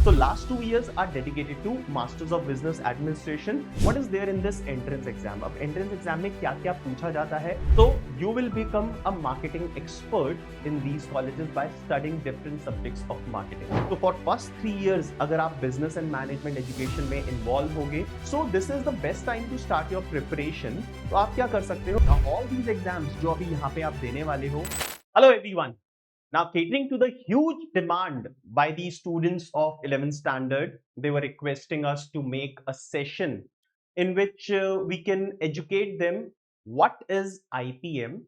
So last 2 years are dedicated to Masters of Business Administration. What is there in this entrance exam? अब entrance exam में क्या क्या पूछा जाता है? So you will become a marketing expert in these colleges by studying different subjects of marketing. So for first 3 years अगर आप business and management education में involve होगे, so this is the best time to start your preparation. तो आप क्या कर सकते हो? Now all these exams जो अभी यहाँ पे आप देने वाले हो. Hello everyone. Now, catering to the huge demand by the students of 11th standard, they were requesting us to make a session in which we can educate them what is IPM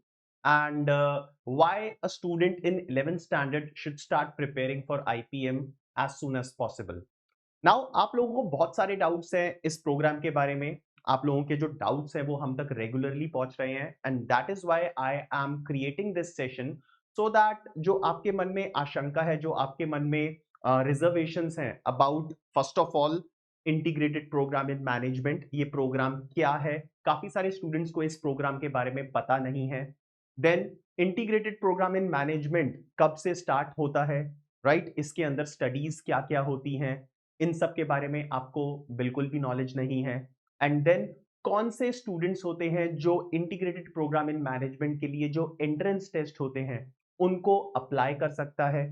and why a student in 11th standard should start preparing for IPM as soon as possible. Now, आप लोगों को बहुत सारे doubts हैं इस programme के बारे में. आप लोगों के जो डाउट्स हैं वो हम तक रेगुलरली पहुंच रहे हैं and that is why I am creating this session so that जो आपके मन में आशंका है, जो आपके मन में रिजर्वेशंस हैं about first of all integrated programme in management, ये प्रोग्राम क्या है, काफी सारे स्टूडेंट्स को इस प्रोग्राम के बारे में पता नहीं है. Then integrated programme in management कब से स्टार्ट होता है, राइट? इसके अंदर स्टडीज क्या क्या होती हैं, इन सब के बारे में आपको बिल्कुल भी नॉलेज नहीं है. एंड देन कौन से स्टूडेंट्स होते हैं जो इंटीग्रेटेड प्रोग्राम इन मैनेजमेंट के लिए जो एंट्रेंस टेस्ट होते हैं उनको अप्लाई कर सकता है,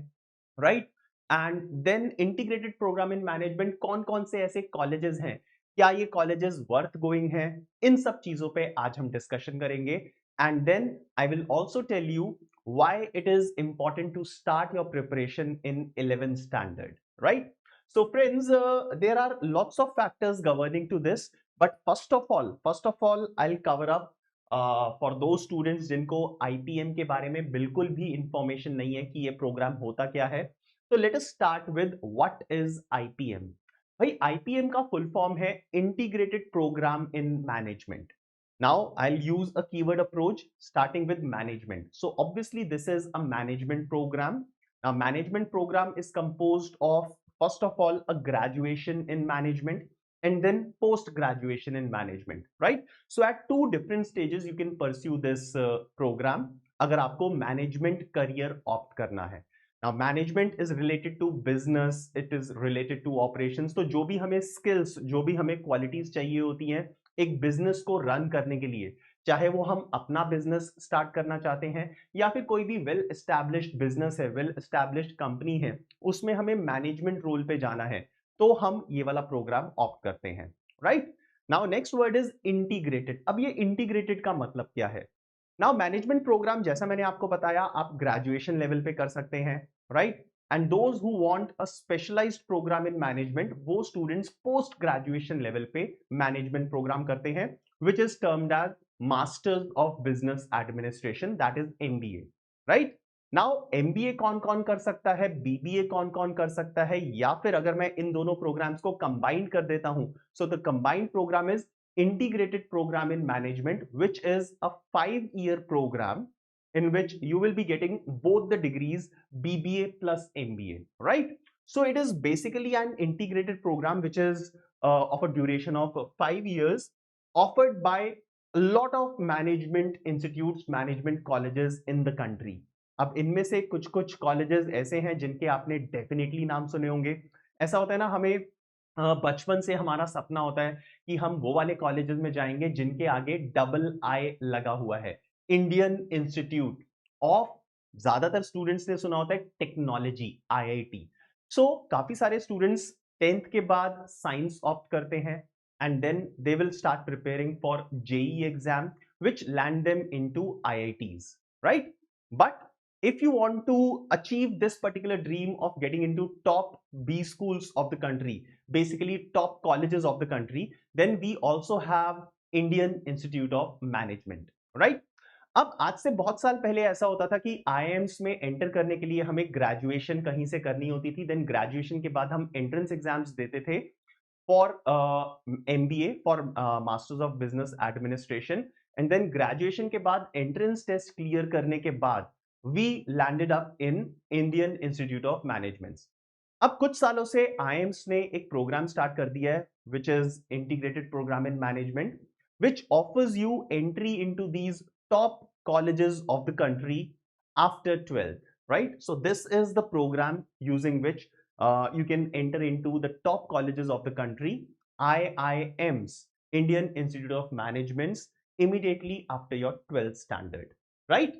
right? And then integrated programme in management कौन कौन से ऐसे कॉलेजेस हैं, क्या ये कॉलेजेस वर्थ गोइंग हैं, इन सब चीजों पे आज हम डिस्कशन करेंगे. And then I will also tell you why it is important to start your preparation in 11th standard, right? So friends, there are lots of factors governing to this, but first of all I'll cover up for those students जिनको IPM के बारे में बिल्कुल भी information नहीं है कि ये प्रोग्राम होता क्या है. So let us start with what is IPM. भाई IPM का फुल फॉर्म है integrated programme in management. Now I'll use a keyword approach starting with management. So obviously this is a management program. Now management program is composed of first of all a graduation in management and then post graduation in management, right? So at two different stages you can pursue this program अगर आपको management career opt करना है. Now management is related to business, it is related to operations. तो जो भी हमें skills, जो भी हमें qualities चाहिए होती हैं एक बिजनेस को रन करने के लिए, चाहे वो हम अपना बिजनेस स्टार्ट करना चाहते हैं या फिर कोई भी वेल एस्टैब्लिश्ड बिजनेस है, वेल एस्टैब्लिश्ड कंपनी है, उसमें हमें मैनेजमेंट रोल पे जाना है, तो हम ये वाला प्रोग्राम ऑप्ट करते हैं, right? Now next word is integrated. अब ये इंटीग्रेटेड का मतलब क्या है? नाउ मैनेजमेंट प्रोग्राम जैसा मैंने आपको बताया आप ग्रेजुएशन लेवल पे कर सकते हैं, right? And those who want a specialised programme in management, वो स्टूडेंट्स पोस्ट ग्रेजुएशन लेवल पे मैनेजमेंट प्रोग्राम करते हैं which is termed as Masters of Business Administration, that is MBA, right? Now MBA कौन कौन कर सकता है, BBA कौन कौन कर सकता है, या फिर अगर मैं इन दोनों प्रोग्राम्स को कंबाइन कर देता हूं, so the combined program is Integrated Program in Management, which is a 5-year program in which you will be getting both the degrees BBA plus MBA, right? So it is basically an integrated program which is of a duration of 5 years offered by a lot of management institutes, management colleges in the country. अब इनमें से कुछ कुछ colleges ऐसे हैं जिनके आपने definitely नाम सुने होंगे. ऐसा होता है ना, हमें बचपन से हमारा सपना होता है कि हम वो वाले कॉलेजेस में जाएंगे जिनके आगे डबल आई लगा हुआ है, इंडियन इंस्टीट्यूट ऑफ, ज्यादातर स्टूडेंट्स ने सुना होता है टेक्नोलॉजी, IIT. सो काफी सारे स्टूडेंट्स 10th के बाद साइंस ऑप्ट करते हैं and then they will start preparing for JEE exam which land them into IITs, right? But if you want to achieve this particular dream of getting into top B schools of the country, basically top colleges of the country, then we also have Indian Institute of Management, right? अब आज से बहुत साल पहले ऐसा होता था कि IIMs में एंटर करने के लिए हमें ग्रेजुएशन कहीं से करनी होती थी, देन ग्रेजुएशन के बाद हम एंट्रेंस एग्जाम्स देते थे for MBA, for Masters of Business Administration, and then graduation के बाद entrance test clear करने के बाद we landed up in Indian Institute of Management. अब कुछ सालों से IIMs ने एक प्रोग्राम स्टार्ट कर दिया है which is Integrated Program in Management, which offers you entry into these top colleges of the country after 12th, right? So this is the program using which You can enter into the top colleges of the country, IIMs, Indian Institute of Managements, immediately after your 12th standard, right?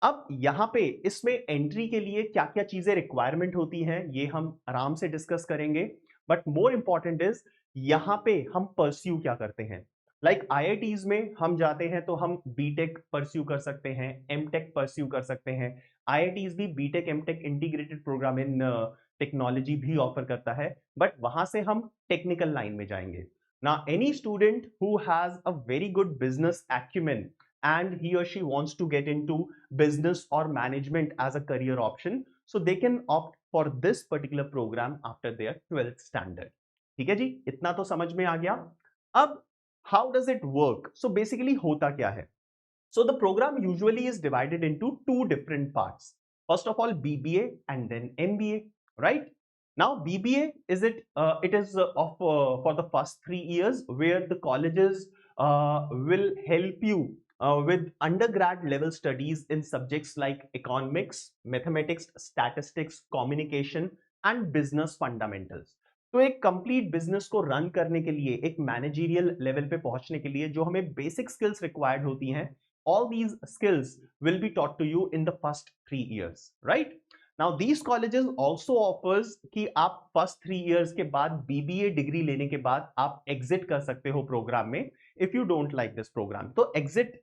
अब यहाँ पे इसमें entry के लिए क्या क्या चीजें requirement होती हैं ये हम आराम से डिस्कस करेंगे, बट मोर इंपॉर्टेंट इज यहाँ पे हम परस्यू क्या करते हैं। लाइक IITs में हम जाते हैं तो हम बीटेक परस्यू कर सकते हैं, एमटेक परस्यू कर सकते हैं। IITs भी बीटेक एमटेक इंटीग्रेटेड प्रोग्राम इन टेक्नोलॉजी भी ऑफर करता है, बट वहां से हम टेक्निकल लाइन में जाएंगे ना। Any student who has a very good business acumen and he or she wants to get into business or management as a career option, so they can opt for this particular program after their 12th standard. ठीक है जी, इतना तो समझ में आ गया। अब how does it work? So basically होता क्या है? So the program usually is divided into two different parts. First of all, BBA and then MBA, right? Now BBA is it is for the first 3 years where the colleges will help you with undergrad level studies in subjects like economics, mathematics, statistics, communication and business fundamentals. तो एक complete business को run करने के लिए, एक managerial level पे पहुंचने के लिए जो हमें बेसिक स्किल्स रिक्वायर्ड होती हैं, all these skills will be taught to you in the first 3 years, right? Now these colleges also offers कि आप first 3 years के बाद BBA डिग्री लेने के बाद आप एग्जिट कर सकते हो प्रोग्राम में if you don't like this program. तो एग्जिट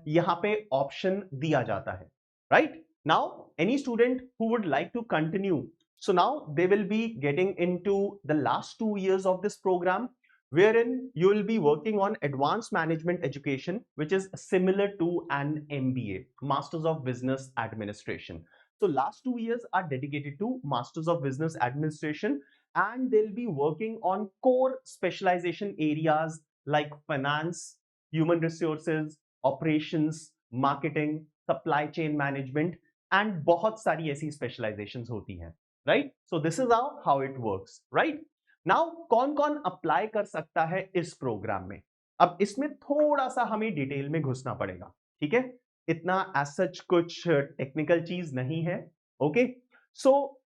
यहाँ पे ऑप्शन दिया जाता है, right? Now any student who would like to continue, so now they will be getting into the last 2 years of this program, wherein you will be working on advanced management education, which is similar to an MBA, Masters of Business Administration. So last 2 years are dedicated to Masters of Business Administration, and they'll be working on core specialization areas like finance, human resources, operations, marketing, supply chain management, and बहुत सारी ऐसी specializations होती हैं, right? So this is how it works, right? Now कौन कौन apply कर सकता है इस प्रोग्राम में? अब इसमें थोड़ा सा हमें डिटेल में घुसना पड़ेगा, ठीक है? इतना एज सच कुछ टेक्निकल चीज नहीं है, ओके? सो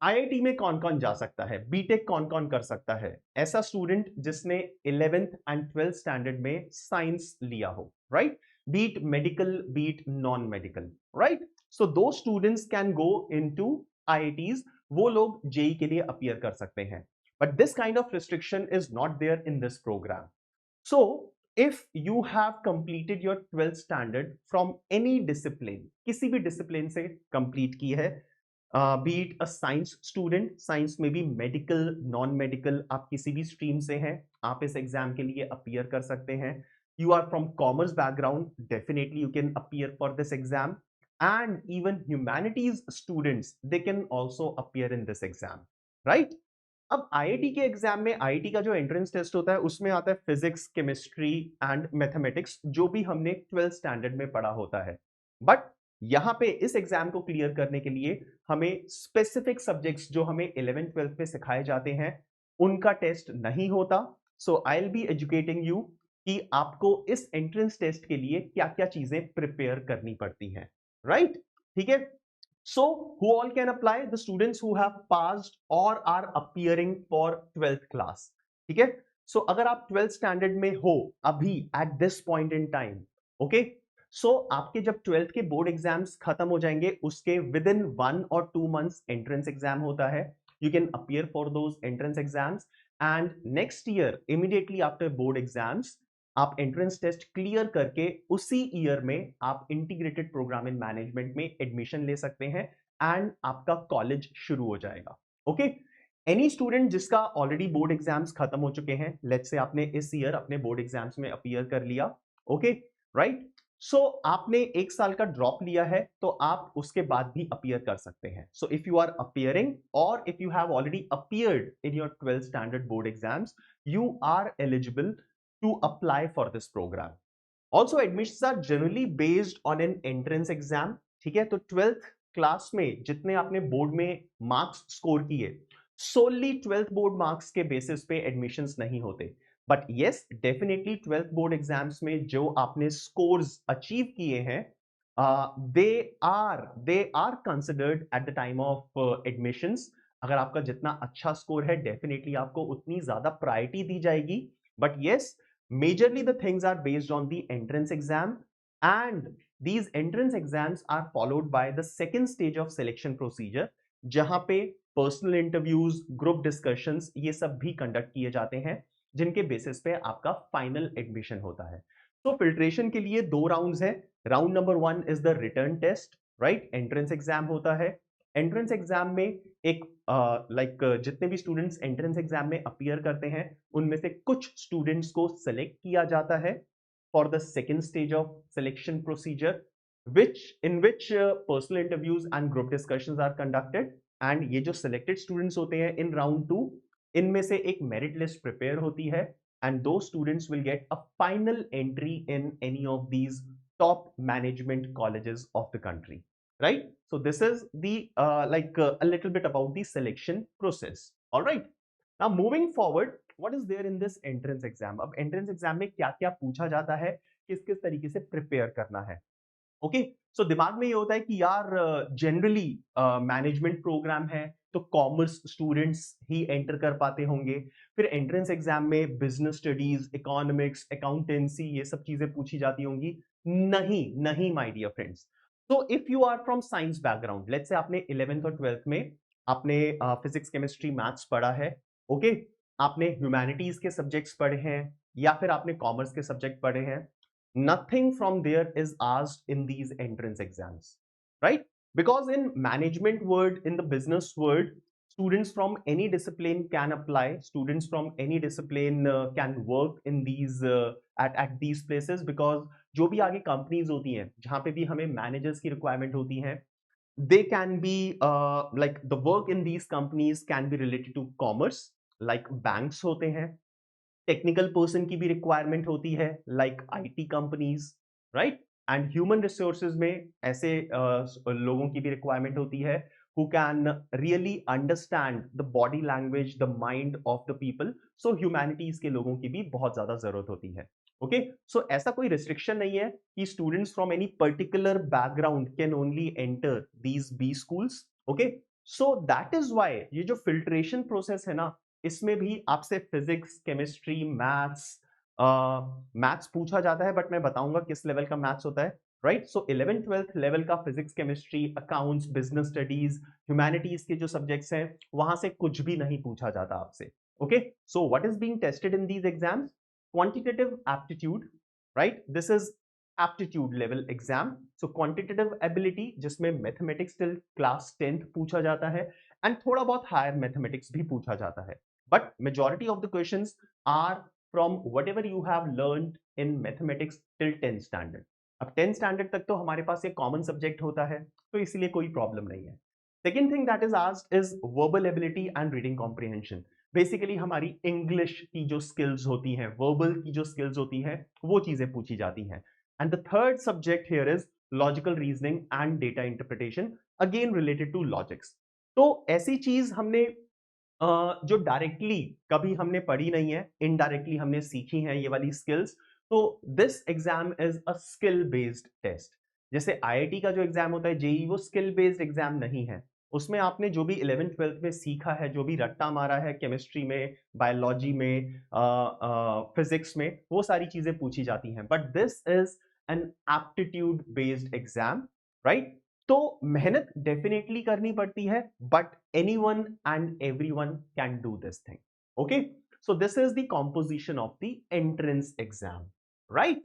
IIT में कौन कौन जा सकता है, बीटेक कौन कौन कर सकता है? ऐसा स्टूडेंट जिसने 11th एंड 12th स्टैंडर्ड में साइंस लिया हो, right? Be it medical, be it non medical, right? So दो students can go into IITs, वो लोग जेई के लिए अपीयर कर सकते हैं। But this kind of restriction is not there in this program. So if you have completed your 12th standard from any discipline, किसी भी discipline से complete की है, be it a science student, science में भी medical, non-medical, आप किसी भी stream से हैं, आप इस exam के लिए appear कर सकते हैं। You are from commerce background, definitely you can appear for this exam. And even humanities students, they can also appear in this exam, right? अब IIT के एग्जाम में, IIT का जो एंट्रेंस टेस्ट होता है उसमें आता है फिजिक्स, केमिस्ट्री एंड मैथमेटिक्स, जो भी हमने 12th स्टैंडर्ड में पढ़ा होता है। बट यहाँ पे इस एग्जाम को क्लियर करने के लिए हमें स्पेसिफिक सब्जेक्ट्स जो हमें 11th 12th में सिखाए जाते हैं उनका टेस्ट नहीं होता। So I will be educating you कि आपको इस एंट्रेंस टेस्ट के लिए क्या क्या चीजें प्रिपेयर करनी पड़ती हैं, राइट? ठीक है। So, who all can apply? The students who have passed or are appearing for 12th class. ठीक है? So, अगर आप 12th standard में हो अभी at this point in time, okay? So, आपके जब 12th के बोर्ड एग्जाम्स खत्म हो जाएंगे, उसके within 1 or 2 months entrance exam होता है. You can appear for those entrance exams, and next year, immediately after board exams, आप एंट्रेंस टेस्ट क्लियर करके उसी ईयर में आप इंटीग्रेटेड प्रोग्राम इन मैनेजमेंट में एडमिशन ले सकते हैं एंड आपका कॉलेज शुरू हो जाएगा, ओके? एनी स्टूडेंट जिसका ऑलरेडी बोर्ड एग्जाम्स खत्म हो चुके हैं, लेट्स से आपने इस ईयर अपने बोर्ड एग्जाम्स में अपीयर कर लिया, ओके, राइट? सो आपने 1 साल का ड्रॉप लिया है तो आप उसके बाद भी अपीयर कर सकते हैं। So if you are appearing or if you have already appeared in your 12th standard board exams, you are eligible to apply for this program. Also, admissions are generally based on an entrance exam. ठीक है, तो 12th class में जितने आपने board में marks score किए, solely 12th board marks के basis पे एडमिशंस नहीं होते, but yes definitely 12th board exams में जो आपने स्कोर्स अचीव किए हैं, they are considered at the time of admissions अगर आपका जितना अच्छा स्कोर है डेफिनेटली आपको उतनी ज्यादा प्रायोरिटी दी जाएगी. But yes, majorly the things are based on the entrance exam, and these entrance exams are followed by the second stage of selection procedure, जहां पे पर्सनल इंटरव्यूज, ग्रुप डिस्कशंस, ये सब भी कंडक्ट किए जाते हैं, जिनके बेसिस पे आपका फाइनल एडमिशन होता है. तो फिल्ट्रेशन के लिए दो राउंड्स है. Round number 1 is the written test, right. Entrance exam होता है. एंट्रेंस एग्जाम में एक जितने भी स्टूडेंट्स एंट्रेंस एग्जाम में अपीयर करते हैं, उनमें से कुछ स्टूडेंट्स को सेलेक्ट किया जाता है for the second stage of selection procedure, in which personal interviews and group discussions are conducted. And ये जो selected students होते हैं in round 2, इनमें से एक merit list prepare होती है, and those students will get a final entry in any of these top management colleges of the country, right? So this is the a little bit about the selection process. All right. Now moving forward, what is there in this entrance exam? अब entrance exam में क्या क्या पूछा जाता है, किस किस तरीके से प्रिपेयर करना है. ओके, सो दिमाग में ये होता है कि यार जनरली मैनेजमेंट प्रोग्राम है तो कॉमर्स स्टूडेंट्स ही एंटर कर पाते होंगे. फिर एंट्रेंस एग्जाम में बिजनेस स्टडीज, इकोनॉमिक्स, अकाउंटेंसी, ये सब चीजें पूछी जाती होंगी. नहीं नहीं माय डियर फ्रेंड्स. तो if you are from science background, let's say आपने 11th और 12th में आपने फिजिक्स, केमिस्ट्री, मैथ्स पढ़ा है. ओके, आपने ह्यूमैनिटीज के सब्जेक्ट्स पढ़े हैं या फिर आपने कॉमर्स के सब्जेक्ट पढ़े हैं, nothing from there is asked in these entrance exams, right? Because in management world, in the business world, students from any discipline can apply. Students from any discipline can work in these at these places, because जो भी आगे companies होती हैं जहाँ पे भी हमें managers की requirement होती हैं, they can be like the work in these companies can be related to commerce, like banks होते हैं. टेक्निकल पर्सन की भी रिक्वायरमेंट होती है, like IT companies, right. And human resources में ऐसे लोगों की भी रिक्वायरमेंट होती है who can really understand the body language, the mind of the people. So humanities के लोगों की भी बहुत ज्यादा जरूरत होती है. ओके, सो ऐसा कोई रिस्ट्रिक्शन नहीं है कि students from any particular background can only enter these B schools. Okay, so that is why ये जो फिल्ट्रेशन प्रोसेस है ना, इसमें भी आपसे फिजिक्स, केमिस्ट्री, मैथ्स पूछा जाता है, बट मैं बताऊंगा किस लेवल का मैथ्स होता है, राइट. सो 11th 12th लेवल का physics, chemistry, accounts, business studies, humanities के जो सब्जेक्ट्स हैं, वहां से कुछ भी नहीं पूछा जाता आपसे. Okay, so what is being tested in these exams? Quantitative aptitude, right. This is aptitude level exam. So quantitative ability, जिसमें मैथमेटिक्स टिल क्लास 10th पूछा जाता है, एंड थोड़ा बहुत हायर मैथमेटिक्स भी पूछा जाता है. But majority of the questions are from whatever you have learned in mathematics till 10th standard. अब 10th standard तक तो हमारे पास एक कॉमन सब्जेक्ट होता है, तो इसलिए कोई प्रॉब्लम नहीं है. Second thing that is asked is verbal ability and reading comprehension. Basically हमारी इंग्लिश की जो स्किल्स होती हैं, वर्बल की जो स्किल्स होती हैं, वो चीजें पूछी जाती हैं. And the third subject here is logical reasoning and data interpretation, again related to logics. तो ऐसी चीज हमने जो डायरेक्टली कभी हमने पढ़ी नहीं है, इनडायरेक्टली हमने सीखी हैं ये वाली स्किल्स. तो this exam is a skill based test. जैसे आईआईटी का जो एग्जाम होता है, जेई, वो स्किल बेस्ड एग्जाम नहीं है. उसमें आपने जो भी 11th 12th में सीखा है, जो भी रट्टा मारा है केमिस्ट्री में, बायोलॉजी में, फिजिक्स में, वो सारी चीजें पूछी जाती हैं. But this is an aptitude based exam, right. तो मेहनत डेफिनेटली करनी पड़ती है, but anyone and everyone can do this thing. Okay, so this is the composition of the entrance exam, right?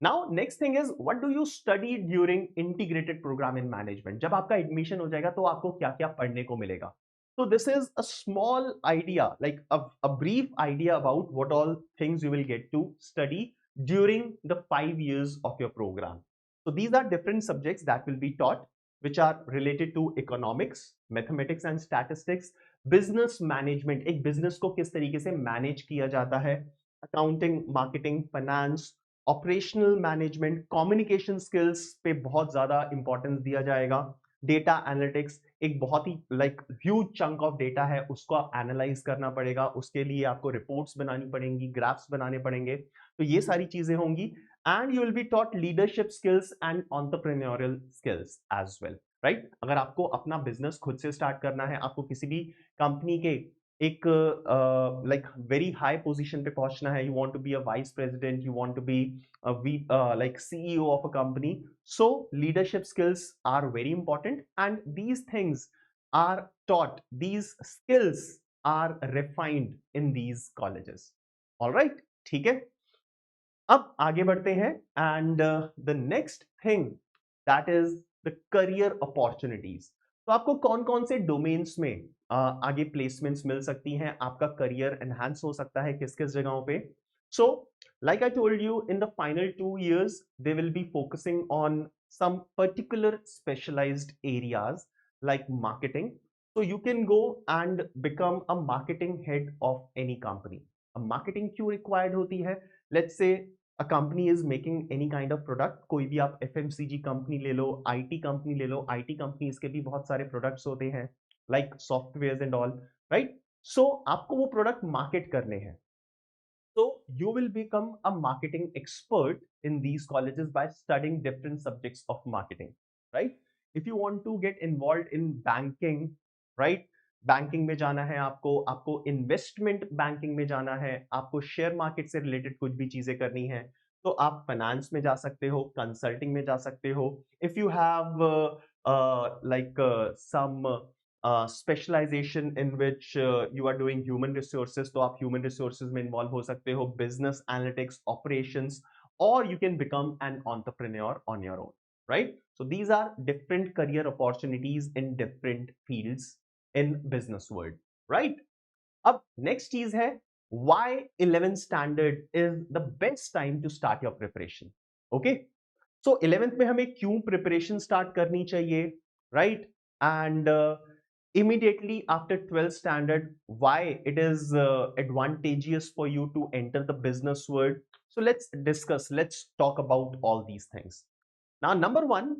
Now next thing is, what do you study during integrated program in management? जब आपका admission हो जाएगा तो आपको क्या क्या पढ़ने को मिलेगा. So this is a small idea, like a brief idea about what all things you will get to study during the 5 years of your program. So these are different subjects that will be taught, which are related to economics, mathematics and statistics, business management, एक business को किस तरीके से manage किया जाता है, accounting, marketing, finance, operational management, communication skills पे बहुत ज़्यादा importance दिया जाएगा, data analytics, एक बहुत ही huge chunk of data है, उसको analyze करना पड़ेगा, उसके लिए आपको reports बनानी पड़ेंगी, graphs बनाने पड़ेंगे, तो ये सारी चीजें होंगी. And you will be taught leadership skills and entrepreneurial skills as well. Right? अगर आपको अपना बिजनेस खुद से स्टार्ट करना है, आपको किसी भी कंपनी के एक लाइक वेरी हाई पोजीशन पे पहुंचना है, you want to be a vice president, you want to be like CEO of a company, so leadership skills are very important and these things are taught, these skills are refined in these colleges. All right, ठीक है? अब आगे बढ़ते हैं and the next thing that is the career opportunities. तो आपको कौन कौन से डोमेन्स में आगे प्लेसमेंट्स मिल सकती हैं, आपका करियर एनहांस हो सकता है किस किस जगहों पे। So like I told you, in the final 2 years they will be focusing on some particular specialized areas like marketing. So you can go and become a marketing head of any company. अब marketing क्यों required होती है? Let's say a company is making any kind of product, कोई भी आप FMCG company ले लो, IT company ले लो, IT companies के भी बहुत सारे प्रोडक्ट्स होते हैं like software and all, right? So आपको वो प्रोडक्ट मार्केट करने हैं, so you will become a marketing expert in these colleges by studying different subjects of marketing, right? If you want to get involved in banking, right? Banking में जाना है आपको, आपको investment banking में जाना है, आपको शेयर मार्केट से रिलेटेड कुछ भी चीजें करनी है, तो आप फाइनेंस में जा सकते हो, कंसल्टिंग में जा सकते हो। If you have like some specialisation in which you are doing human resources, तो आप ह्यूमन रिसोर्सेज में इन्वॉल्व हो सकते हो, बिजनेस एनालिटिक्स, ऑपरेशंस, और you can become an entrepreneur on your own, right? So these are different career opportunities in different fields in business world, right? अब next चीज है, why 11th standard is the best time to start your preparation. Okay, so 11th में हमें क्यों preparation start करनी चाहिए, right? And immediately after 12th standard, why it is advantageous for you to enter the business world. So let's discuss, let's talk about all these things. Now number one,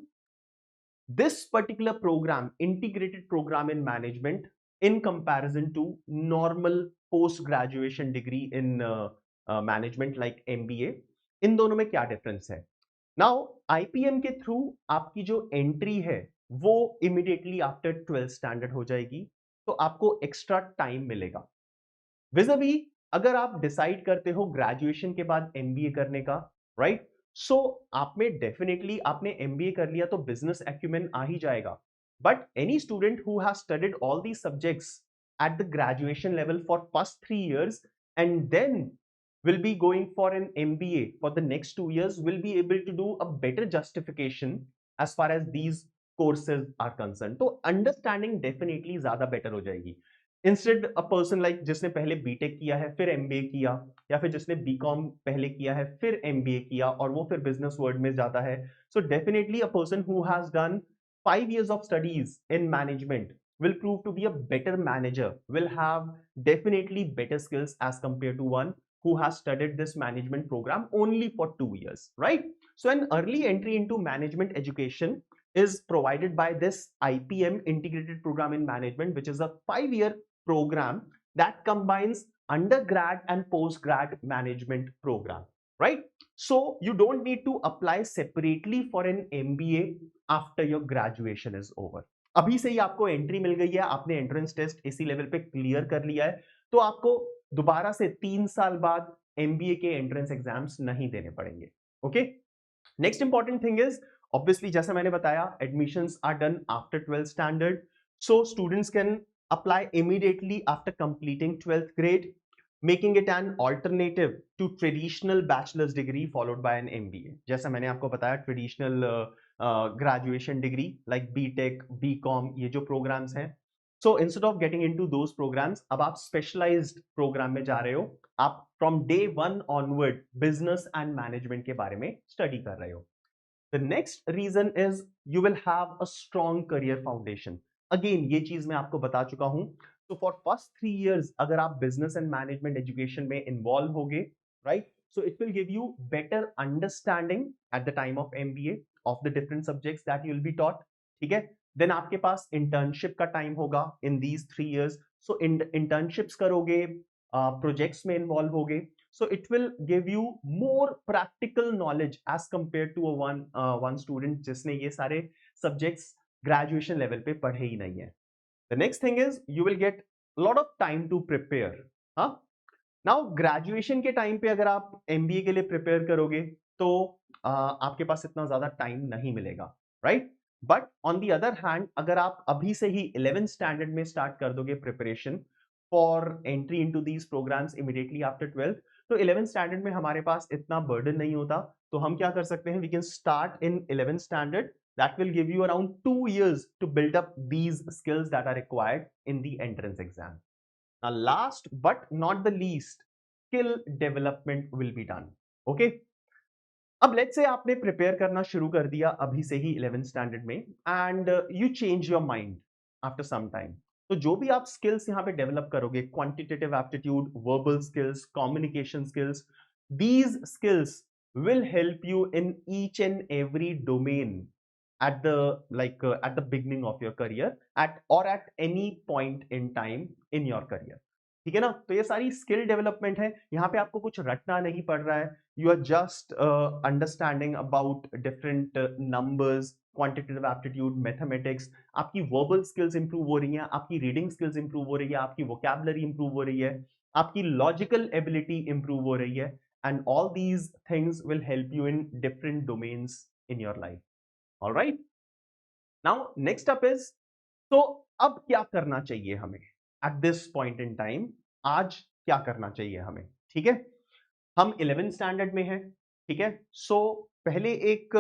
this particular program, integrated program in management, in comparison to normal post graduation degree in management like MBA, इन दोनों में क्या difference है? Now IPM के through आपकी जो entry है वो immediately after 12th standard हो जाएगी, तो आपको एक्स्ट्रा टाइम मिलेगा। विज़िबली अगर आप डिसाइड करते हो ग्रेजुएशन के बाद एमबीए करने का, राइट? सो आप में डेफिनेटली आपने एमबीए कर लिया तो बिजनेस एक्यूमेन आ ही जाएगा, but any student who has studied all these subjects at the graduation level for first 3 years and then will be going for an MBA for the next 2 years will be able to do a better justification as far as these courses are concerned. तो understanding definitely ज्यादा better हो जाएगी। Instead a person like जिसने पहले BTech किया है फिर MBA किया, या फिर जिसने बीकॉम पहले किया है फिर एमबीए किया और वो फिर बिजनेस वर्ल्ड में जाता है, so definitely a person who has done 5 years of studies in management will prove to be a better manager, will have definitely better skills as compared to one who has studied this management program only for 2 years, right? So an early entry into management education is provided by this IPM, integrated program in management, which is a 5-year program that combines undergrad and postgrad management program, right? So you don't need to apply separately for an MBA after your graduation is over. अभी से ही आपको entry मिल गई है, आपने entrance test इसी level पे clear कर लिया है, तो आपको दोबारा से 3 साल बाद एमबीए के एंट्रेंस एग्जाम्स नहीं देने पड़ेंगे। Okay, next important thing is, obviously जैसे मैंने बताया, admissions are done after 12th standard, so students can apply immediately after completing 12th grade, making it an alternative to traditional bachelor's degree followed by an MBA. जैसा मैंने आपको बताया, traditional graduation degree like BTech, BCom, ये जो programmes हैं, so instead of getting into those programmes, अब आप specialised programme में जा रहे हो, आप from day 1 onward business and management के बारे में स्टडी कर रहे हो। The next reason is you will have a strong career foundation. Again, ये चीज मैं आपको बता चुका हूं। So for first 3 years अगर आप business and management education में involve होगे, right? So it will give you better understanding at the time of MBA of the different subjects that you will be taught. ठीक है? Then आपके पास internship का time होगा in these 3 years. So internships करोगे, projects में involve होगे. So it will give you more practical knowledge as compared to a one student जिसने ये सारे subjects ग्रेजुएशन लेवल पे पढ़े ही नहीं है। The next thing is you will get lot of time to prepare. हाँ, नाउ ग्रेजुएशन के टाइम पे अगर आप एमबीए के लिए प्रिपेयर करोगे तो आपके पास इतना ज्यादा टाइम नहीं मिलेगा, right? But on the other hand अगर आप अभी से ही 11th स्टैंडर्ड में स्टार्ट कर दोगे preparation for entry into these programmes immediately after 12th, तो 11th स्टैंडर्ड में हमारे पास इतना बर्डन नहीं होता। तो हम क्या कर सकते हैं, we can start in 11th standard, that will give you around 2 years to build up these skills that are required in the entrance exam. Now, last but not the least, skill development will be done. Okay? अब let's say आपने prepare करना शुरू कर दिया अभी से ही 11th standard में and you change your mind after some time. तो जो भी आप स्किल्स यहाँ पे डेवलप करोगे, quantitative aptitude, verbal skills, communication skills, these skills will help you in each and every domain at the at the beginning of your career at any point in time in your career। ठीक है ना? तो ये सारी skill development है, यहाँ पे आपको कुछ रटना नहीं पड़ रहा है। You are just understanding about different numbers, quantitative aptitude, mathematics, आपकी वर्बल स्किल्स इंप्रूव हो रही हैं, आपकी रीडिंग स्किल्स इंप्रूव हो रही है, आपकी वोकैबुलरी इंप्रूव हो रही है, आपकी लॉजिकल एबिलिटी इंप्रूव हो रही है, and all these things will help you in different domains in your life. Alright, now next up is, तो अब क्या करना चाहिए हमें at this point in time? आज क्या करना चाहिए हमें? ठीक है, हम 11th स्टैंडर्ड में हैं, ठीक है? सो पहले एक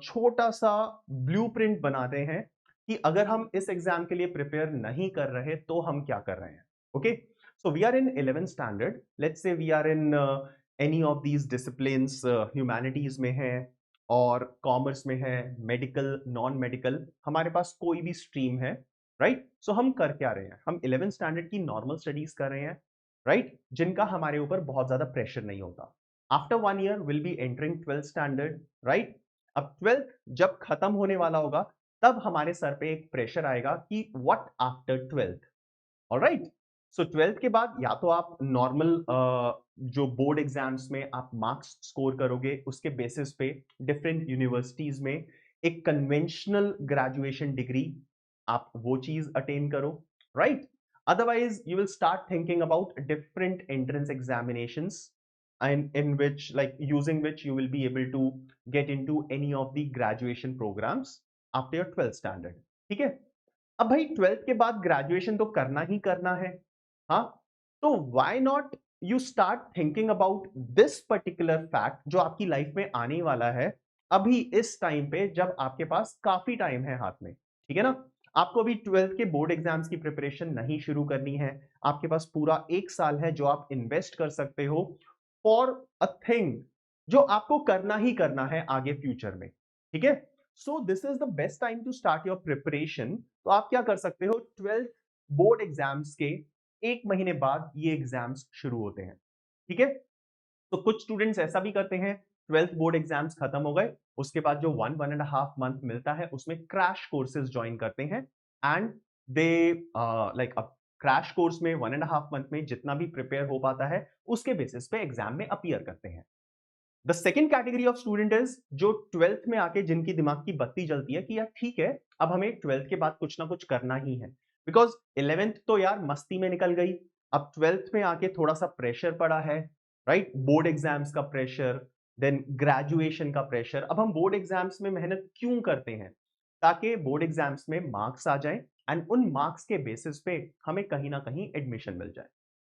छोटा सा ब्लूप्रिंट बनाते हैं कि अगर हम इस एग्जाम के लिए प्रिपेयर नहीं कर रहे तो हम क्या कर रहे हैं। Okay, so we are in 11th standard, let's say we are in any of these disciplines, humanities में है और कॉमर्स में है, मेडिकल, नॉन मेडिकल, हमारे पास कोई भी स्ट्रीम है, राइट? सो हम कर क्या रहे हैं, हम 11th स्टैंडर्ड की नॉर्मल स्टडीज कर रहे हैं, राइट? जिनका हमारे ऊपर बहुत ज्यादा प्रेशर नहीं होता। After 1 year will be entering 12th standard, right? अब 12th जब खत्म होने वाला होगा तब हमारे सर पे एक प्रेशर आएगा कि what after 12th। Alright, so 12th के बाद या तो आप नॉर्मल जो बोर्ड एग्जाम्स में आप मार्क्स स्कोर करोगे उसके बेसिस पे डिफरेंट यूनिवर्सिटीज में एक कन्वेंशनल ग्रेजुएशन डिग्री आप वो चीज अटेन करो, right? Otherwise, you will start thinking about different entrance examinations and in which, like using which you will be able to get into any of the graduation programs after your 12th standard। ठीक है, अब भाई 12th के बाद graduation तो करना ही करना है, हाँ? तो why not you start thinking about this particular fact जो आपकी लाइफ में आने वाला है अभी इस टाइम पे जब आपके पास काफी टाइम है हाथ में। ठीक है ना? आपको अभी 12th के बोर्ड एग्जाम्स की प्रिपरेशन नहीं शुरू करनी है, आपके पास पूरा 1 साल है जो आप इन्वेस्ट कर सकते हो फॉर अ थिंग जो आपको करना ही करना है आगे फ्यूचर में। ठीक है, so this is the best time to start your preparation. तो आप क्या कर सकते हो, 12th बोर्ड एग्जाम्स के 1 महीने बाद ये एग्जाम्स शुरू होते हैं। ठीक है, तो कुछ स्टूडेंट्स ऐसा भी करते हैं, 12th बोर्ड एग्जाम्स खत्म हो गए, उसके बाद जो 1.5 मंथ मिलता है उसमें क्रैश कोर्सेज ज्वाइन करते हैं एंड दे लाइक अब क्रैश कोर्स में 1.5 मंथ में जितना भी प्रिपेयर हो पाता है उसके बेसिस पे एग्जाम में अपीयर करते हैं। The second category of student is जो 12th में आके जिनकी दिमाग की बत्ती जलती है कि यार ठीक है अब हमें 12th के बाद कुछ ना कुछ करना ही है, बिकॉज 11th तो यार मस्ती में निकल गई, अब 12th में आके थोड़ा सा प्रेशर पड़ा है, राइट? बोर्ड एग्जाम्स का प्रेशर, देन ग्रेजुएशन का प्रेशर। अब हम बोर्ड एग्जाम्स में मेहनत क्यों करते हैं? ताकि बोर्ड एग्जाम्स में मार्क्स आ जाए एंड उन मार्क्स के बेसिस पे हमें कहीं ना कहीं एडमिशन मिल जाए।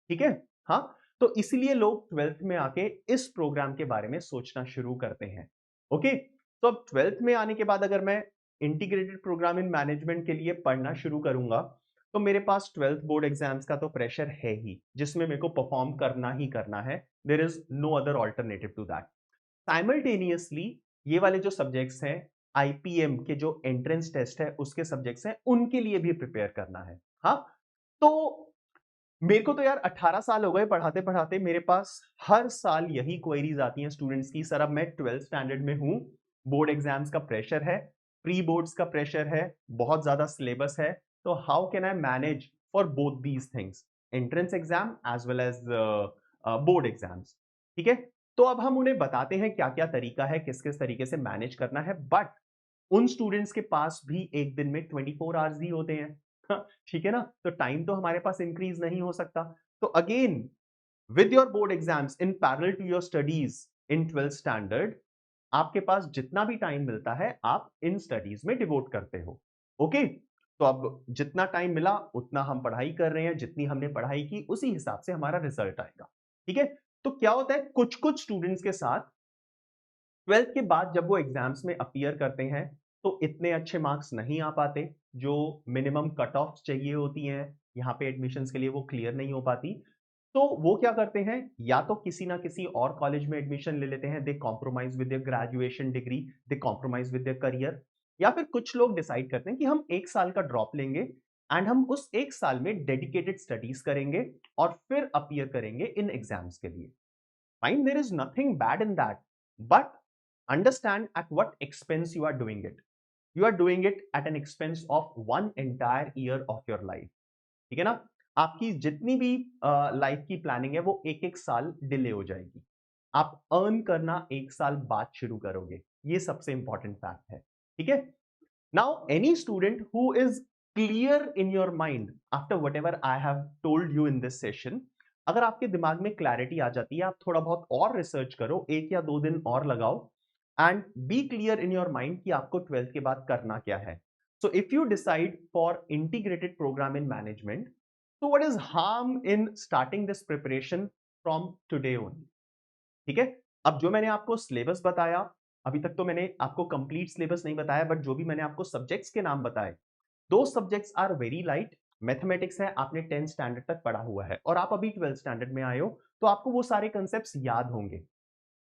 ठीक है, हाँ? तो इसलिए लोग 12th में आके इस प्रोग्राम के बारे में सोचना शुरू करते हैं। ओके, तो अब 12th में आने के बाद अगर मैं इंटीग्रेटेड प्रोग्राम इन मैनेजमेंट के लिए पढ़ना शुरू करूंगा तो मेरे पास 12th बोर्ड एग्जाम्स का तो प्रेशर है ही जिसमें मेरे को परफॉर्म करना ही करना है। There is no other alternative to that. Simultaneously ये वाले जो सब्जेक्ट्स हैं, आईपीएम के जो एंट्रेंस टेस्ट है उसके सब्जेक्ट्स हैं, उनके लिए भी प्रिपेयर करना है। हाँ, तो मेरे को तो यार 18 साल हो गए पढ़ाते पढ़ाते, मेरे पास हर साल यही क्वेरीज आती हैं स्टूडेंट्स की, सर अब मैं 12th स्टैंडर्ड में हूं, बोर्ड एग्जाम्स का प्रेशर है, प्री बोर्ड्स का प्रेशर है, बहुत ज्यादा सिलेबस है, तो how can I manage for both these things, entrance exam as well as board exams. ठीक है, तो अब हम उन्हें बताते हैं क्या क्या तरीका है, किस किस तरीके से मैनेज करना है, बट उन स्टूडेंट्स के पास भी एक दिन में 24 आवर्स ही होते हैं। ठीक है ना, तो टाइम तो हमारे पास इंक्रीज नहीं हो सकता। तो again with your board exams in parallel to your studies in 12th standard, आपके पास जितना भी टाइम मिलता है आप इन स्टडीज में डिवोट करते हो। ओके, तो अब जितना टाइम मिला उतना हम पढ़ाई कर रहे हैं, जितनी हमने पढ़ाई की उसी हिसाब से हमारा रिजल्ट आएगा। ठीक है, तो क्या होता है कुछ कुछ स्टूडेंट्स के साथ 12th के बाद जब वो एग्जाम्स में अपीयर करते हैं तो इतने अच्छे मार्क्स नहीं आ पाते, जो मिनिमम कट ऑफ चाहिए होती हैं यहाँ पे एडमिशन्स के लिए वो क्लियर नहीं हो पाती। तो वो क्या करते हैं, या तो किसी ना किसी और कॉलेज में एडमिशन ले लेते हैं, they compromise with their graduation degree, they compromise with their career. या फिर कुछ लोग डिसाइड करते हैं कि हम एक साल का ड्रॉप लेंगे एंड हम उस एक साल में डेडिकेटेड स्टडीज करेंगे और फिर अपीयर करेंगे इन एग्जाम्स के लिए। Fine, there is nothing bad in that, but understand at what expense you are doing it. You are doing it at an expense of one entire year of your life. ठीक है ना, आपकी जितनी भी life की planning है वो एक एक साल डिले हो जाएगी। आप अर्न करना एक साल बाद शुरू करोगे, ये सबसे इंपॉर्टेंट फैक्ट है। ठीक है, now any student who is clear in your mind after what ever I have told you in this session, अगर आपके दिमाग में क्लैरिटी आ जाती है, आप थोड़ा बहुत और रिसर्च करो, 1 या 2 दिन और लगाओ and be clear in your mind कि आपको 12th के बाद करना क्या है। So if you decide for integrated programme in management, so what is harm in starting this preparation from today only? ठीक है, अब जो मैंने आपको सिलेबस बताया, अभी तक तो मैंने आपको कंप्लीट सिलेबस नहीं बताया, बट जो भी मैंने आपको सब्जेक्ट्स के नाम बताए, दो subjects are very light. Mathematics है, आपने 10th स्टैंडर्ड तक पढ़ा हुआ है और आप अभी 12th स्टैंडर्ड में आए हो, तो आपको वो सारे कंसेप्ट्स याद होंगे।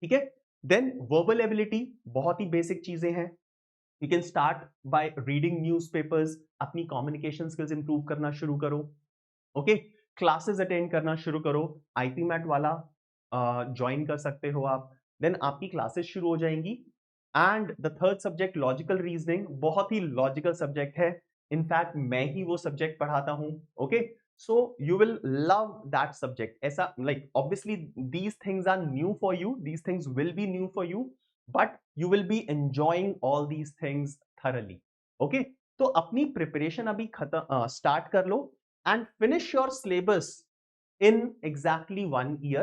ठीक है, देन वर्बल एबिलिटी, बहुत ही बेसिक चीजें हैं। You can start by reading newspapers, अपनी कम्युनिकेशन स्किल्स इंप्रूव करना शुरू करो। ओके, क्लासेस अटेंड करना शुरू करो, आईपी मैट वाला ज्वाइन कर सकते हो आप, देन आपकी क्लासेस शुरू हो जाएंगी। And the third subject logical reasoning, बहुत ही लॉजिकल सब्जेक्ट है, इनफैक्ट मैं ही वो सब्जेक्ट पढ़ाता हूं। Okay, so you will love that subject. ऐसा like obviously these things are new for you, these things will be new for you, but you will be enjoying all these things thoroughly. Okay, तो अपनी preparation अभी खत्म start कर लो and finish your syllabus in exactly 1 year।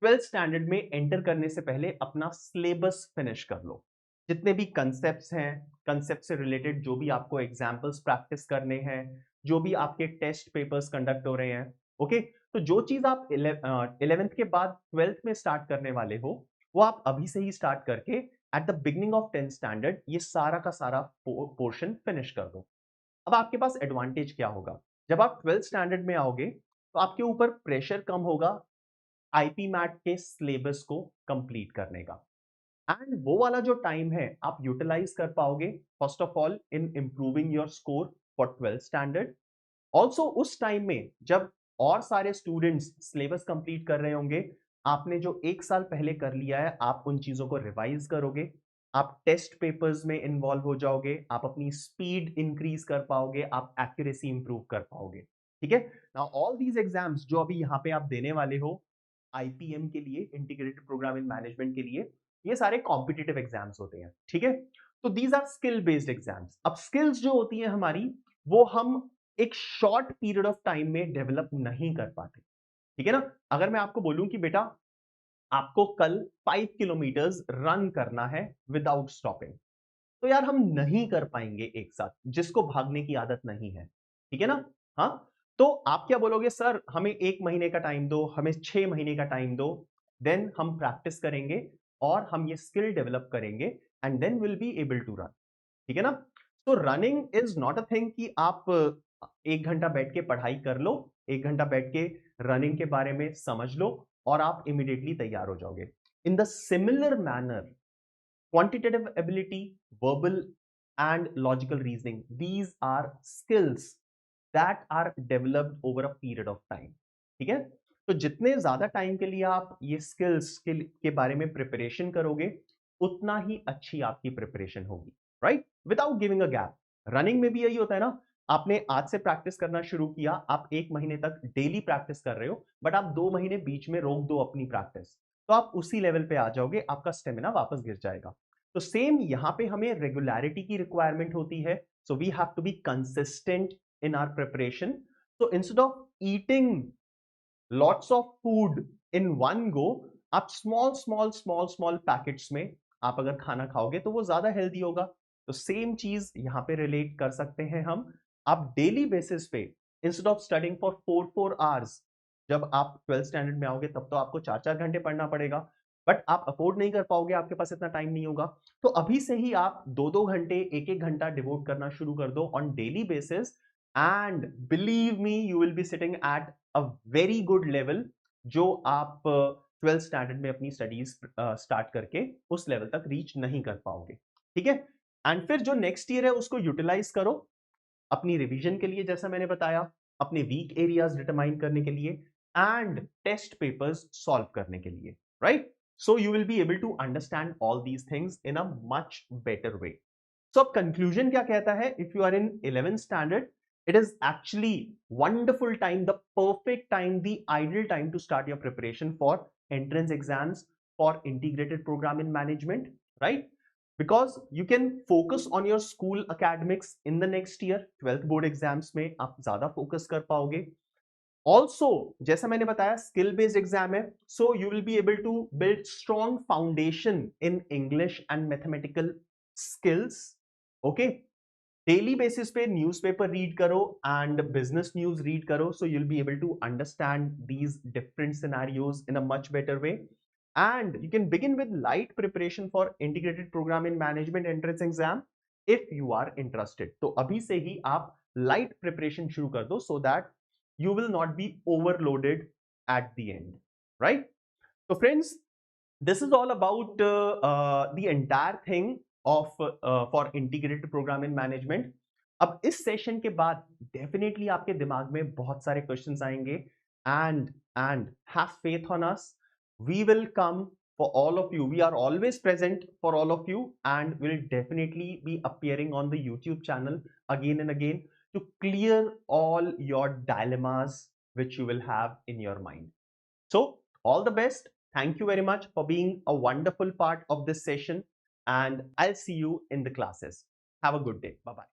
12th standard में enter करने से पहले अपना सिलेबस फिनिश कर लो, जितने भी कंसेप्ट्स हैं, कंसेप्ट से रिलेटेड जो भी आपको एग्जांपल्स प्रैक्टिस करने हैं, जो भी आपके टेस्ट पेपर्स कंडक्ट हो रहे हैं। ओके, तो जो चीज आप 11th के बाद 12th में स्टार्ट करने वाले हो, वो आप अभी से ही स्टार्ट करके at the beginning of 10th standard ये सारा का सारा पोर्शन फिनिश कर दो। अब आपके पास एडवांटेज क्या होगा, जब आप 12th स्टैंडर्ड में आओगे तो आपके ऊपर प्रेशर कम होगा आईपी मैट के सिलेबस को कंप्लीट करने का, एंड वो वाला जो टाइम है आप यूटिलाइज कर पाओगे first of all in improving your score for 12th standard. Also उस टाइम में जब और सारे स्टूडेंट्स सिलेबस कंप्लीट कर रहे होंगे, आपने जो एक साल पहले कर लिया है आप उन चीजों को रिवाइज करोगे, आप टेस्ट पेपर्स में इन्वॉल्व हो जाओगे, आप अपनी स्पीड इंक्रीज कर पाओगे, आप एक्यूरेसी इंप्रूव कर पाओगे। ठीक है, नाउ ऑल दीज एग्जाम्स जो अभी यहाँ पे आप देने वाले हो आईपीएम के लिए, इंटीग्रेटेड प्रोग्राम इन मैनेजमेंट के लिए, ये सारे कॉम्पिटिटिव एग्जाम्स होते हैं। ठीक है, तो these are skill based exams. अब स्किल्स जो होती है हमारी, वो हम एक शॉर्ट पीरियड ऑफ टाइम में डेवलप नहीं कर पाते। ठीक है ना, अगर मैं आपको बोलूं कि बेटा आपको कल 5 किलोमीटर्स रन करना है विदाउट स्टॉपिंग, तो यार हम नहीं कर पाएंगे एक साथ, जिसको भागने की आदत नहीं है। ठीक है ना, हाँ, तो आप क्या बोलोगे, सर हमें 1 महीने का टाइम दो, हमें 6 महीने का टाइम दो, देन हम प्रैक्टिस करेंगे और हम ये स्किल डेवलप करेंगे and then will be able to run. ठीक है ना, तो running is not a thing कि आप 1 घंटा बैठ के पढ़ाई कर लो, 1 घंटा बैठ के रनिंग के बारे में समझ लो और आप इमीडिएटली तैयार हो जाओगे। In the similar manner quantitative ability, verbal and logical reasoning, these are skills that are developed over a period of time। ठीक है, तो जितने ज्यादा टाइम के लिए आप ये स्किल्स के बारे में प्रिपरेशन करोगे, उतना ही अच्छी आपकी प्रिपरेशन होगी, right, without giving a gap. Running में भी यही होता है ना, आपने आज से प्रैक्टिस करना शुरू किया, आप 1 महीने तक डेली प्रैक्टिस कर रहे हो, बट आप 2 महीने बीच में रोक दो अपनी प्रैक्टिस, तो आप उसी लेवल पे आ जाओगे, आपका स्टेमिना वापस गिर जाएगा। तो सेम यहाँ पे हमें रेगुलरिटी की रिक्वायरमेंट होती है, so we have to be consistent in our preparation. So instead of eating lots of food in one go, आप small पैकेट्स में आप अगर खाना खाओगे तो वो ज्यादा हेल्दी होगा. तो सेम चीज यहाँ पे रिलेट कर सकते हैं हम. आप डेली बेसिस पे instead of studying for 4 hours, जब आप 12th स्टैंडर्ड में आओगे तब तो आपको 4 घंटे पढ़ना पड़ेगा, बट आप अफोर्ड नहीं कर पाओगे, आपके पास इतना टाइम नहीं होगा. तो अभी से ही आप 2-2 घंटे, 1-1 घंटा डिवोट करना शुरू कर दो on daily basis, and believe me you will be sitting at a very good level, जो आप 12th स्टैंडर्ड में अपनी स्टडीज स्टार्ट करके उस लेवल तक रीच नहीं कर पाओगे. ठीक है. एंड फिर जो नेक्स्ट ईयर है उसको यूटिलाइज करो अपनी रिवीजन के लिए, जैसा मैंने बताया, अपने वीक एरियाज डिटरमाइन करने के लिए एंड टेस्ट पेपर्स सॉल्व करने के लिए, right? So you will be able to understand all these things in a much better way. So अब कंक्लूजन क्या कहता है? If you are in 11th standard, it is actually wonderful time, the perfect time, the ideal time to start your preparation for entrance exams for integrated program in management, right? Because you can focus on your school academics in the next year. 12th board exams में आप ज्यादा focus कर पाओगे. Also, जैसा मैंने बताया, skill based exam है, so you will be able to build strong foundation in English and mathematical skills. Okay. Daily basis पे न्यूज़पेपर रीड करो एंड बिजनेस न्यूज रीड करो, so you'll be able to understand these different scenarios in a much better way. And you can begin with light preparation for integrated programme in management entrance exam if you are interested. तो अभी से ही आप light preparation शुरू कर दो, so that you will not be overloaded at the end, right? So friends, this is all about the entire thing of for integrated program in management. अब इस session के बाद डेफिनेटली आपके दिमाग में बहुत सारे क्वेश्चंस आएंगे, and have faith on us, we will come for all of you. We are always present for all of you, and will definitely be appearing on the YouTube channel again and again to clear all your dilemmas which you will have in your mind. So all the best. Thank you very much for being a wonderful part of this session, and I'll see you in the classes. Have a good day. Bye bye.